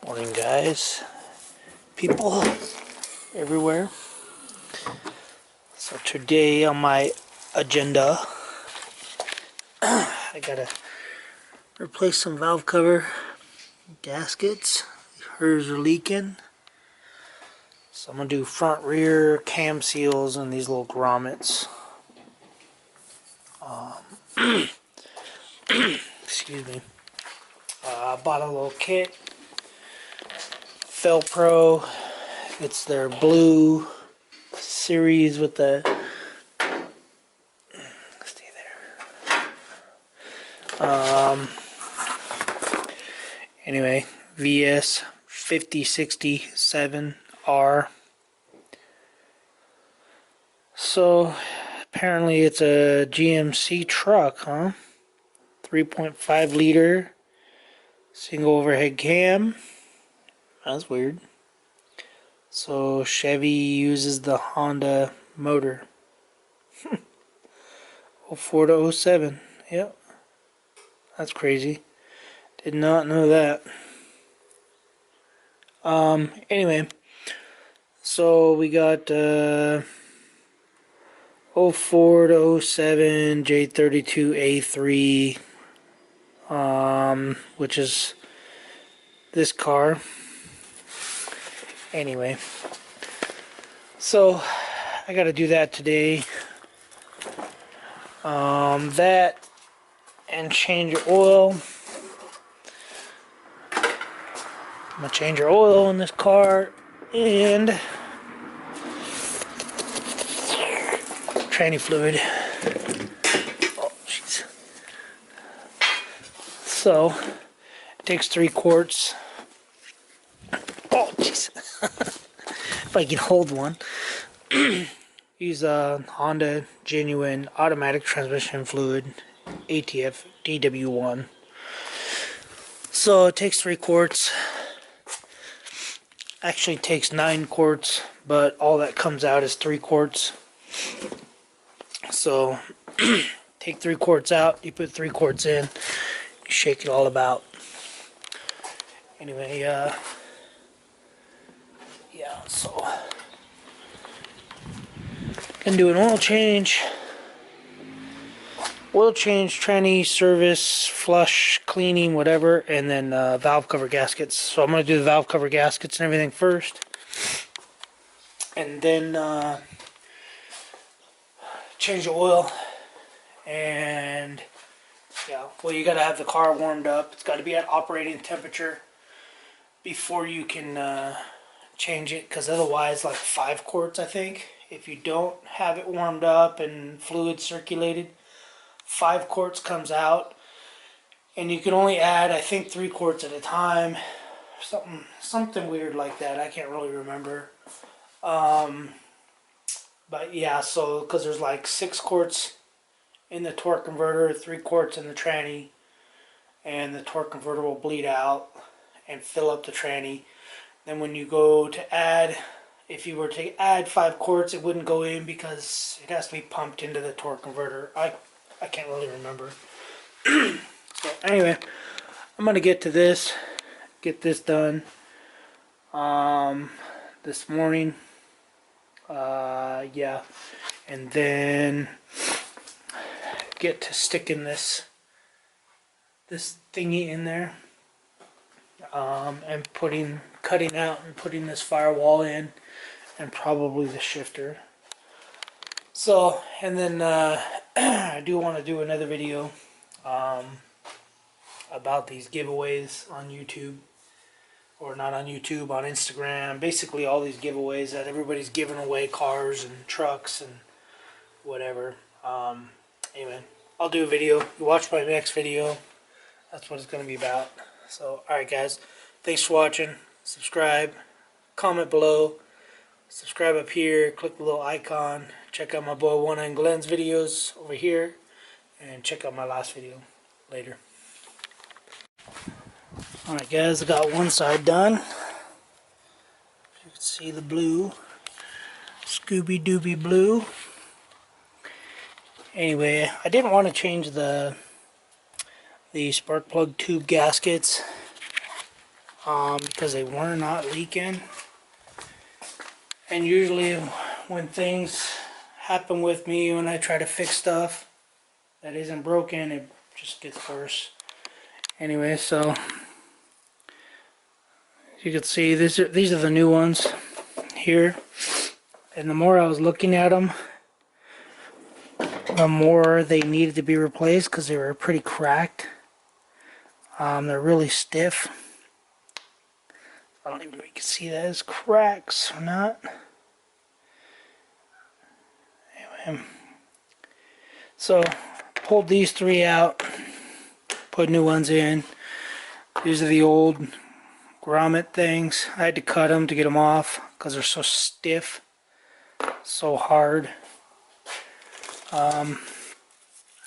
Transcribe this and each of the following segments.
Morning, guys, people everywhere. So today on my agenda, I gotta replace some valve cover gaskets. Hers are leaking, so I'm gonna do front rear cam seals and these little grommets. Excuse me. I bought a little kit, Felpro. It's their blue series with the stay there. Anyway, VS 5067R. So apparently it's a GMC truck, huh? 3.5 liter single overhead cam. That's weird. So Chevy uses the Honda motor. 04 to 07. Yep. That's crazy. Did not know that. Anyway. So we got 04 to 07 J32A3, which is this car. Anyway, so I gotta do that today. That and change your oil. I'm gonna change your oil in this car and tranny fluid. Oh, jeez. So it takes 3 quarts. Oh, jeez. If I can hold one. Use a Honda genuine automatic transmission fluid, ATF DW1. So it takes 3 quarts. Actually it takes 9 quarts, but all that comes out is 3 quarts. So take 3 quarts out, you put 3 quarts in, you shake it all about. Anyway, yeah, so gonna do an oil change, tranny, service, flush, cleaning, whatever, and then valve cover gaskets. So I'm gonna do the valve cover gaskets and everything first, and then change the oil. And yeah, well, you gotta have the car warmed up. It's got to be at operating temperature before you can change it, because otherwise, like 5 quarts, I think, if you don't have it warmed up and fluid circulated, 5 quarts comes out, and you can only add, I think, 3 quarts at a time, something weird like that. I can't really remember. But yeah, so because there's like 6 quarts in the torque converter, 3 quarts in the tranny, and the torque converter will bleed out and fill up the tranny. Then when you go to add, if you were to add 5 quarts, it wouldn't go in because it has to be pumped into the torque converter. I can't really remember. So anyway, I'm gonna get to this, get this done this morning. Yeah, and then get to sticking this thingy in there, and cutting out and putting this firewall in, and probably the shifter. So, and then I do want to do another video about these giveaways on YouTube, or not on YouTube, on Instagram. Basically all these giveaways that everybody's giving away cars and trucks and whatever. Anyway, I'll do a video. You watch my next video. That's what it's going to be about. So, alright guys, thanks for watching. Subscribe, comment below, subscribe up here, click the little icon, check out my boy One and Glenn's videos over here, and check out my last video later. Alright guys, I got one side done. You can see the blue, Scooby-Dooby blue. Anyway, I didn't want to change the spark plug tube gaskets. because they were not leaking. And usually when things happen with me, when I try to fix stuff that isn't broken, it just gets worse. Anyway, so you can see these are the new ones here. And the more I was looking at them, the more they needed to be replaced because they were pretty cracked. They're really stiff. I don't even know if you can see that as cracks or not. Anyway, so pulled these three out, put new ones in. These are the old grommet things. I had to cut them to get them off because they're so stiff, so hard.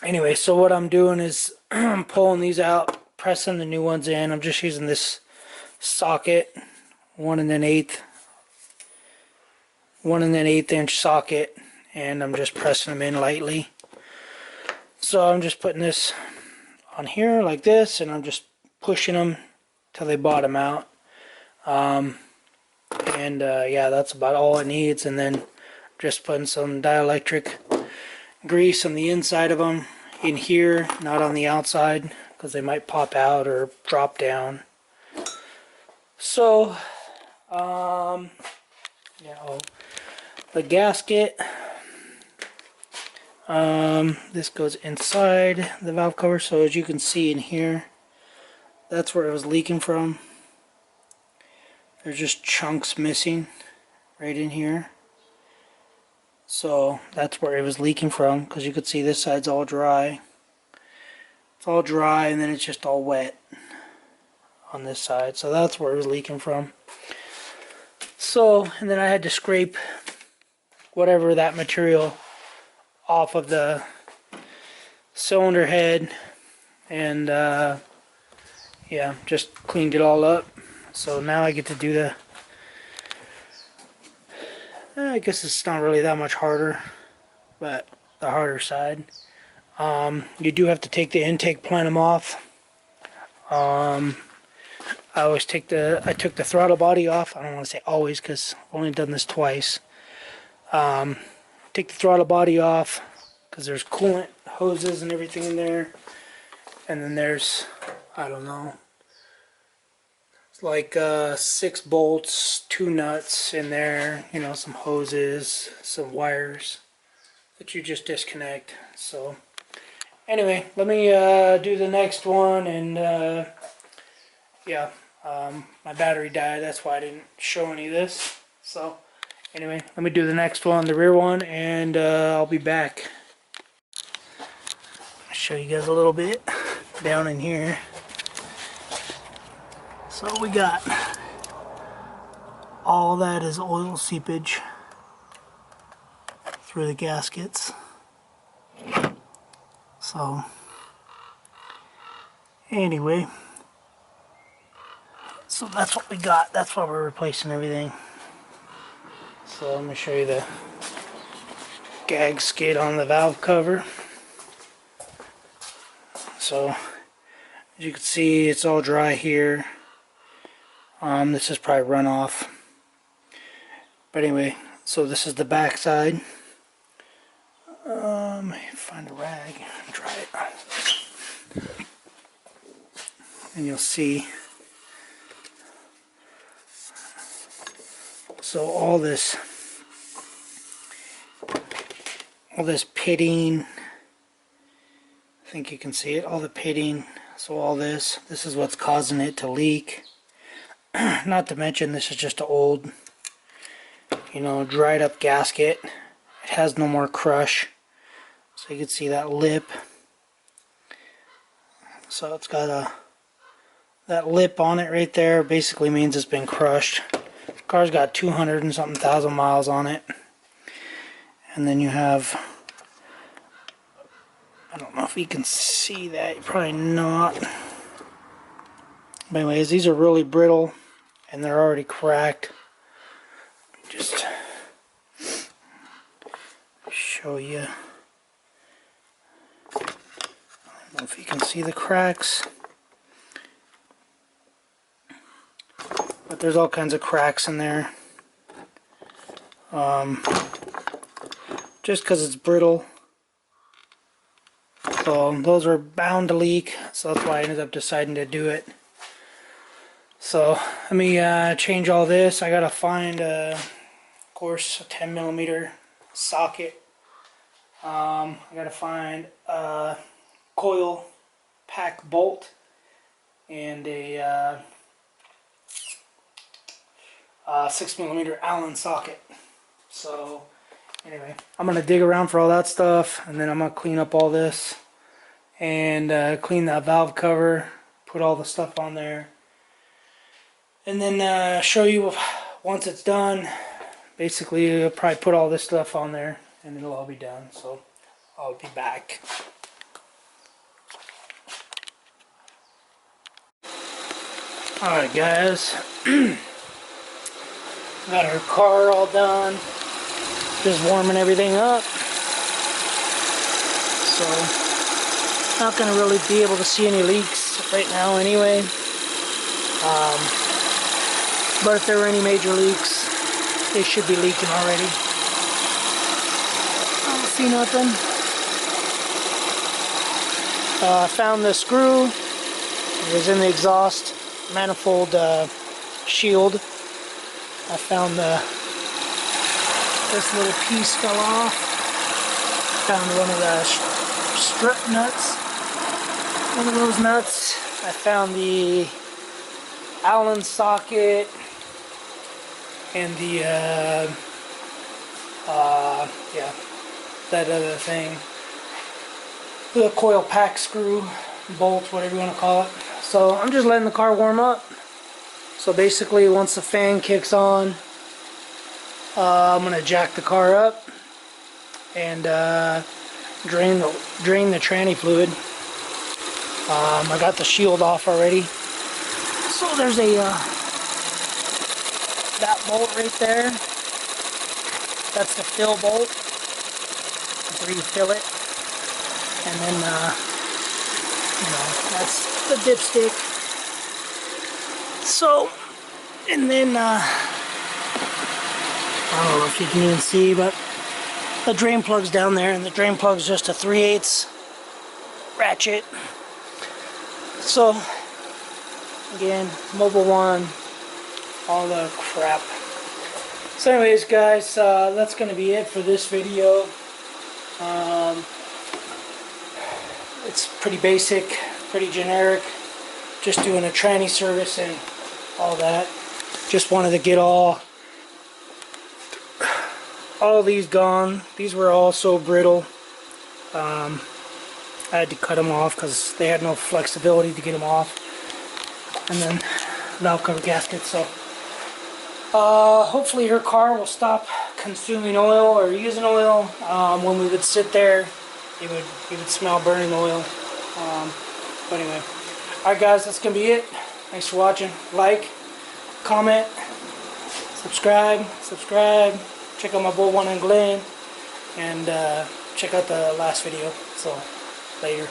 Anyway, so what I'm doing is I'm pulling these out, pressing the new ones in. I'm just using this socket, 1 1/8 inch socket, and I'm just pressing them in lightly. So I'm just putting this on here like this, and I'm just pushing them till they bottom out. Yeah, that's about all it needs. And then just putting some dielectric grease on the inside of them in here, not on the outside, because they might pop out or drop down. So yeah, the gasket, this goes inside the valve cover. So as you can see in here, that's where it was leaking from. There's just chunks missing right in here. So that's where it was leaking from, because you could see this side's all dry. It's all dry, and then it's just all wet on this side. So that's where it was leaking from. So, and then I had to scrape whatever that material off of the cylinder head, and yeah, just cleaned it all up. So now I get to do the, I guess it's not really that much harder, but the harder side. You do have to take the intake plenum off. I took the throttle body off. I don't want to say always, because I've only done this twice. Take the throttle body off because there's coolant hoses and everything in there. And then there's, I don't know, it's like 6 bolts, 2 nuts in there, you know, some hoses, some wires that you just disconnect. So anyway, let me do the next one. And yeah, my battery died, that's why I didn't show any of this. So anyway, let me do the next one, the rear one, and I'll be back. I'll show you guys a little bit down in here. So we got, all that is oil seepage through the gaskets. So anyway, so that's what we got. That's why we're replacing everything. So let me show you the gasket on the valve cover. So as you can see, it's all dry here. This is probably runoff. But anyway, so this is the back side. Find a rag and try it. And you'll see. So all this pitting, I think you can see it, all the pitting. So all this is what's causing it to leak. Not to mention, this is just an old, you know, dried up gasket. It has no more crush. So you can see that lip. So it's got that lip on it right there. Basically means it's been crushed. The car's got 200 and something thousand miles on it. And then you have, I don't know if you can see that, probably not. But anyways, these are really brittle and they're already cracked. Just show you. I don't know if you can see the cracks. but there's all kinds of cracks in there. Just because it's brittle. So those are bound to leak, so that's why I ended up deciding to do it. So let me change all this. I gotta find, of course, a 10mm socket. I gotta find a coil pack bolt and a 6mm Allen socket. So anyway, I'm gonna dig around for all that stuff, and then I'm gonna clean up all this and clean that valve cover, put all the stuff on there, and then show you once it's done. Basically, I'll probably put all this stuff on there and it'll all be done. So I'll be back. Alright guys, got our car all done, just warming everything up. So not going to really be able to see any leaks right now anyway. But if there were any major leaks, they should be leaking already. I don't see nothing. Found the screw. It was in the exhaust manifold shield. I found this little piece fell off. Found one of the strip nuts. One of those nuts. I found the Allen socket and the yeah, that other thing, the coil pack screw, bolt, whatever you want to call it. So I'm just letting the car warm up. So basically, once the fan kicks on, I'm gonna jack the car up and drain the tranny fluid. I got the shield off already. So there's a that bolt right there. That's the fill bolt. That's where you fill it, and then you know, that's the dipstick. So, and then I don't know if you can even see, but the drain plug's down there, and the drain plug's just a 3/8 ratchet. So again, Mobile One, all the crap. So anyways guys, that's going to be it for this video. It's pretty basic, pretty generic, just doing a tranny service and all that. Just wanted to get all these gone. These were all so brittle. I had to cut them off because they had no flexibility to get them off. And then valve cover gasket. So hopefully her car will stop consuming oil or using oil. When we would sit there, you would smell burning oil. But anyway, alright guys, that's gonna be it. Thanks for watching. Like, comment, subscribe. Check out my Bull One and Glen, and check out the last video. So later.